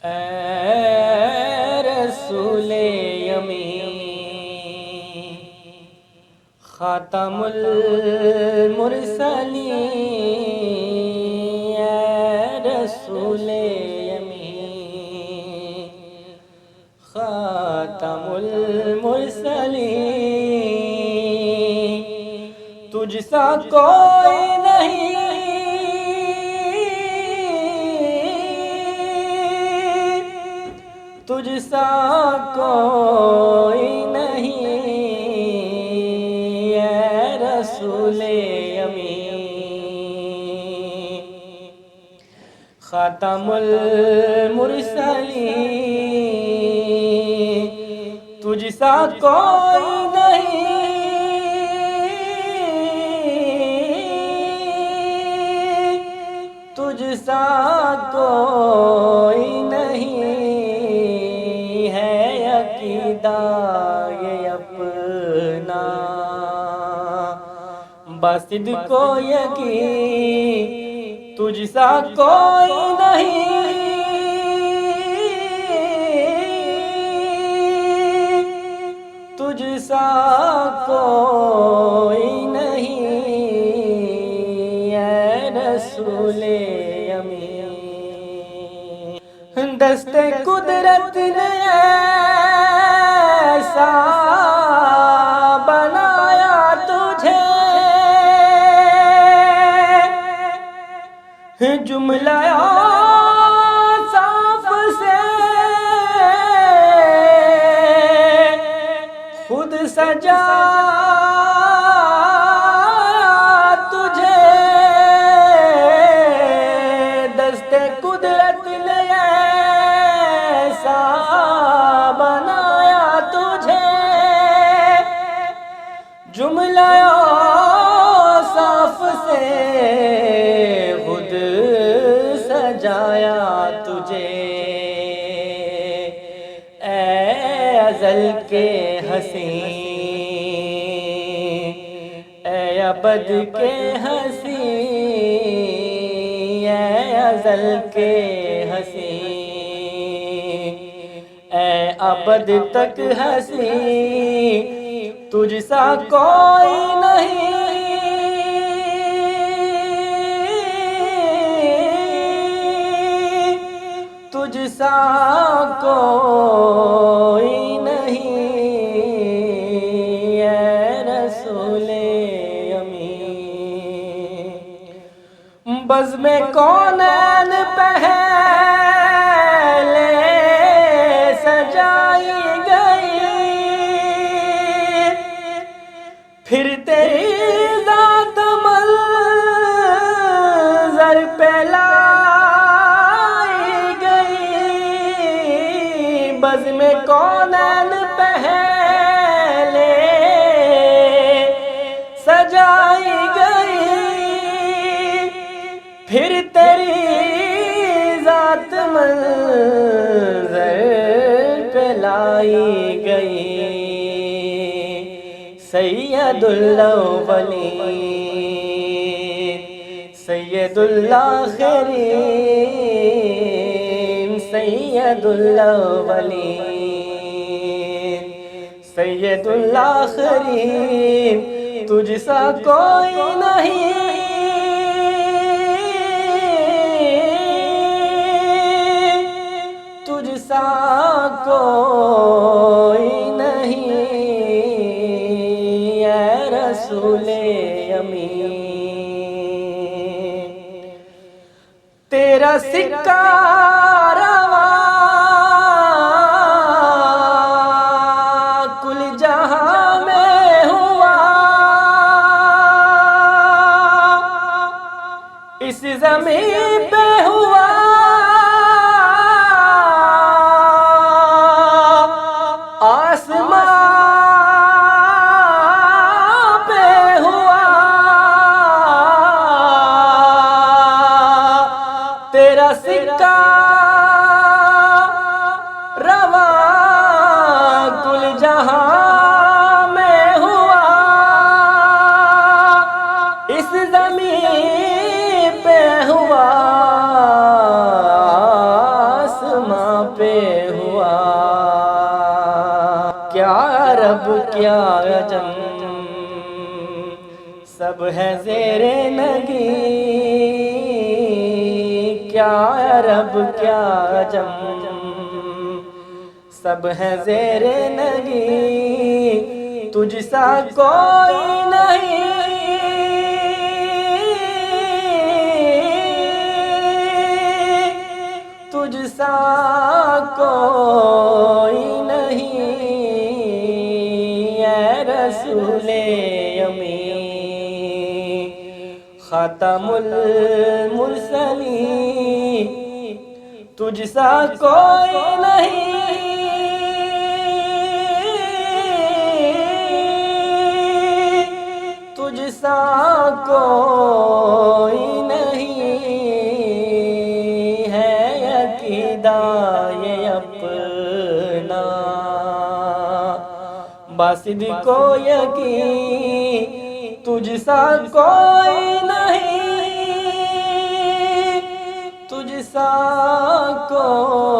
اے رسول یمین خاتم المرسلین، اے رسول یمین خاتم المرسلین، تجھ سا کوئی نہیں، تجھ سا کوئی نہیں، اے رسول یمین خاتم المرسلین، تجھ سا کوئی نہیں، تجھ سا کوئی نہیں ہے عقیدہ یہ اپنا، بصدق و یقین تجھ سا کوئی نہیں، تجھ سا کوئی نہیں، اے رسول یمین دست قدرت نے ایسا بنایا تجھے، جملہ صاف سے خود سجایا تجھے، دست قدرت نے ایسا بنایا تجھے، جملہ صاف سے خود سجایا تجھے، اے ازل کے حسین، اے ابد کے حسین، اے ازل کے حسین، اے ابد تک حسین، تجھ سا کوئی نہیں، تجھ سا کوئی نہیں، اے رسول یمین بزم کونین پہلے سجائی گئی، پھر تیری ذات منظر پہ لائی گئی، بزم کونین پہلے سجائی گئی، پھر تیری ذات منظر پہ لائی گئی، سید الاولین سید الاخرین، سید الاولین سید الاخرین، تجھ سا کوئی نہیں، تجھ سا کوئی نہیں، اے رسول یمین تیرا سکہ رواں کل جہاں میں ہوا، اس زمین پہ ہوا، آسمان پہ ہوا، تیرا سکہ رواں کل جہاں میں ہوا، اس زمین پہ ہوا، رب کیا عجم، سب ہے زیر نگی، کیا رب کیا عجم، سب ہے زیر نگی، تجھ سا کوئی نہیں، تجھ سا کوئی نہیں، اے رسول امین، خاتم المرسلین، تجھ سا کوئی نہیں، تجھ سا کوئی نہیں ہے، عقیدہ یہ اپنا باصدق کو یقین، تجھ سا کوئی نہیں، تجھ سا کوئی